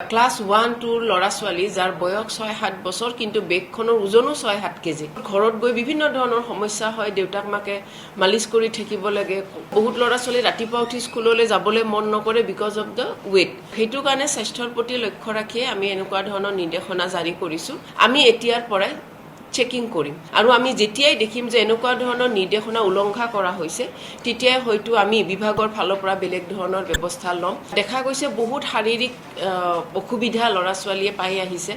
class 1-2 ল'ৰা ছোৱালী যাৰ বয়স 6-7 বছৰ কিন্তু বেগখনৰ ওজনো 6-7 কেজি ঘৰত গৈ বিভিন্ন ধৰণৰ সমস্যা হয় দেউতাক মাকে মালিচ কৰি থাকিব লাগে বহুত ল'ৰা ছোৱালী ৰাতিপুৱা উঠি স্কুললৈ যাবলৈ মন নকৰে বিকজ অফ দ্য ৱেট সেইটো কাৰণে স্বাস্থ্যৰ প্ৰতি লক্ষ্য ৰাখি আমি এনেকুৱা ধৰণৰ নিৰ্দেশনা জাৰি কৰিছো আমি এতিয়াৰ পৰাই চেকিং কৰিম আৰু আমি যেতিয়াই দেখিম যে এনেকুৱা ধৰণৰ নিৰ্দেশনা উলংঘা কৰা হৈছে তেতিয়াই হয়তো আমি বিভাগৰ ফালৰ পৰা বেলেগ ধৰণৰ ব্যৱস্থা ল'ম দেখা গৈছে বহুত শাৰীৰিক অসুবিধা ল'ৰা ছোৱালীয়ে পাই আহিছে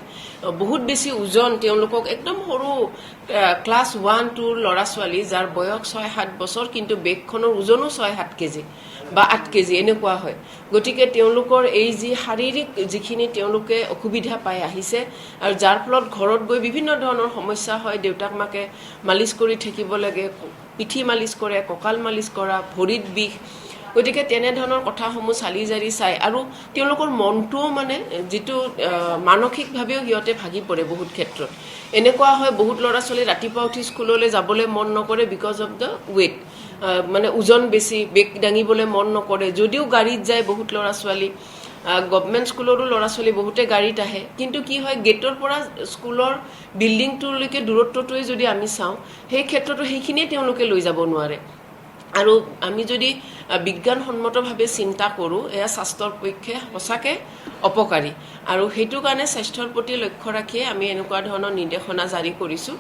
বহুত বেছি ওজন তেওঁলোকক একদম সৰু ক্লাছ 1-2 ল'ৰা ছোৱালী যাৰ বয়স 6-7 বছৰ কিন্তু বেগখনৰ ওজনো 6-7 কেজি বা 8 কেজি এনেকুৱা হয় গতিকে তেওঁলোকৰ এই যি শাৰীৰিক যিখিনি তেওঁলোকে অসুবিধা পাই আহিছে আৰু যাৰ ফলত ঘৰত গৈ বিভিন্ন ধৰণৰ সমস্যা হয় দেউতাক মাকে মালিচ কৰি থাকিব লাগে পিঠি মালিচ কৰে কঁকাল মালিচ কৰা ভৰিত বিষ গতিকে তেনে ধৰণৰ কথাসমূহ চালি জাৰি চাই আৰু তেওঁলোকৰ মনটোও মানে যেটো মানসিকভাৱেও হিয়তে ভাগি পৰে বহুত ক্ষেত্ৰত এনেকুৱা হয় বহুত ল'ৰা ছোৱালী ৰাতিপুৱা উঠি স্কুললৈ যাবলৈ মন নকৰে বিকজ অফ দ্য ৱেট মানে ওজন বেছি বেগ দাঙিবলৈ মন নকৰে যদিও গাড়ীত যায় বহুত ল'ৰা ছোৱালী গভৰ্ণমেণ্ট স্কুলৰো ল'ৰা ছোৱালী বহুতে গাড়ীত আহে কিন্তু কি হয় গেটৰ পৰা স্কুলৰ বিল্ডিংটোলৈকে দূৰত্বটোৱে যদি আমি চাওঁ সেই ক্ষেত্ৰতো সেইখিনিয়ে তেওঁলোকে লৈ যাব নোৱাৰে আৰু আমি যদি বিজ্ঞানসন্মতভাৱে চিন্তা কৰো এয়া স্বাস্থ্যৰ পক্ষে সঁচাকে অপকাৰী আৰু হেতু কাৰণে স্বাস্থ্যৰ প্ৰতি লক্ষ্য ৰাখি আমি এনেকুৱা ধৰণৰ নিৰ্দেশনা জাৰি কৰিছো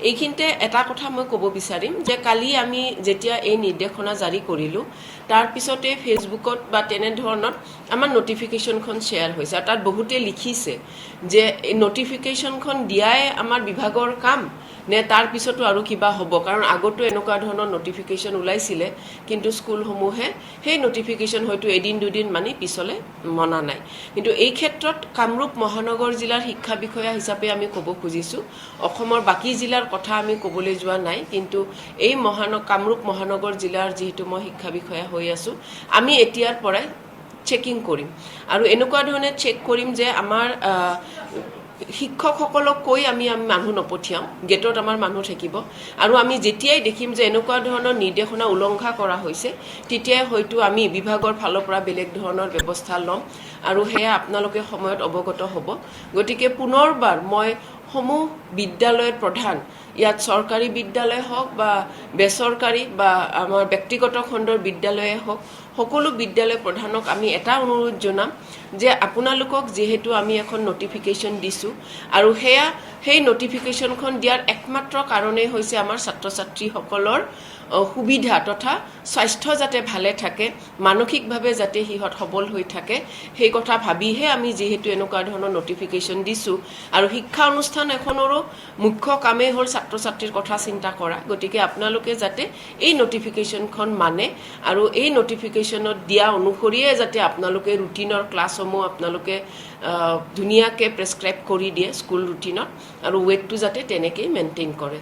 এইখিনতে এটা কথা মই ক'ব বিচাৰিম যে কালি আমি যেতিয়া এই নিৰ্দেশনা জাৰি কৰিলো তাৰ পিছতে ফেসবুকত বা তেনে ধৰণৰ আমাৰ নটিফিকেশনখন শেয়াৰ হৈছে আৰু তাত বহুতে লিখিছে যে এই নটিফিকেশনখন দিয়াই আমাৰ বিভাগৰ কাম নে তাৰ পিছতো আৰু কিবা হ'ব কাৰণ আগতো এনেকুৱা ধৰণৰ নটিফিকেশন ওলাইছিলে কিন্তু স্কুলসমূহে সেই নটিফিকেশন হয়তো এদিন দুদিন মানি পিছলে মনা নাই কিন্তু এই ক্ষেত্ৰত কামৰূপ মহানগৰ জিলাৰ শিক্ষা বিষয়া হিচাপে আমি ক'ব খুজিছো অসমৰ বাকি জিলাৰ কথা আমি ক'বলৈ যোৱা নাই কিন্তু এই কামৰূপ মহানগৰ জিলাৰ যেহেতু মই শিক্ষা বিষয়া হৈ আছো আমি এতিয়াৰ পৰাই চেকিং কৰিম আৰু এনেকুৱা ধৰণে চেক কৰিম যে আমাৰ শিক্ষকসকলক কৈ আমি মানুহ নপঠিয়াম গেটত আমাৰ মানুহ থাকিব আৰু আমি যেতিয়াই দেখিম যে এনেকুৱা ধৰণৰ নিৰ্দেশনা উলংঘা কৰা হৈছে তেতিয়াই হয়তো আমি বিভাগৰ ফালৰ পৰা বেলেগ ধৰণৰ ব্যৱস্থা ল'ম আৰু হেয়া আপোনালোকে সময়ত অৱগত হ'ব গতিকে পুনৰবাৰ মই সমূহ বিদ্যালয়ৰ প্ৰধান ইয়াত চৰকাৰী বিদ্যালয় হওক বা বেচৰকাৰী বা আমাৰ ব্যক্তিগত খণ্ডৰ বিদ্যালয়ে হওক সকলো বিদ্যালয় প্ৰধানক আমি এটা অনুৰোধ জনাম যে আপোনালোকক যেহেতু আমি এখন নটিফিকেশন দিছো আৰু সেই নটিফিকেশনখন দিয়াৰ একমাত্ৰ কাৰণেই হৈছে আমাৰ ছাত্ৰ ছাত্ৰীসকলৰ সুবিধা তথা স্বাস্থ্য যাতে ভালে থাকে মানসিকভাৱে যাতে হিহত সবল হৈ থাকে সেই কথা ভাবিহে আমি যেহেতু এনেকুৱা ধৰণৰ নটিফিকেশন দিছো আৰু শিক্ষা অনুষ্ঠান এখনৰো মুখ্য কামেই হ'ল ছাত্ৰ ছাত্ৰীৰ কথা চিন্তা কৰা গতিকে আপোনালোকে যাতে এই নটিফিকেশনখন মানে আৰু এই নটিফিকেশনত দিয়া অনুসৰিয়ে যাতে আপোনালোকে ৰুটিনৰ ক্লাছসমূহ আপোনালোকে ধুনীয়াকৈ প্ৰেছক্ৰাইব কৰি দিয়ে স্কুল ৰুটিনত আৰু ৱেটটো যাতে তেনেকৈ মেইনটেইন কৰে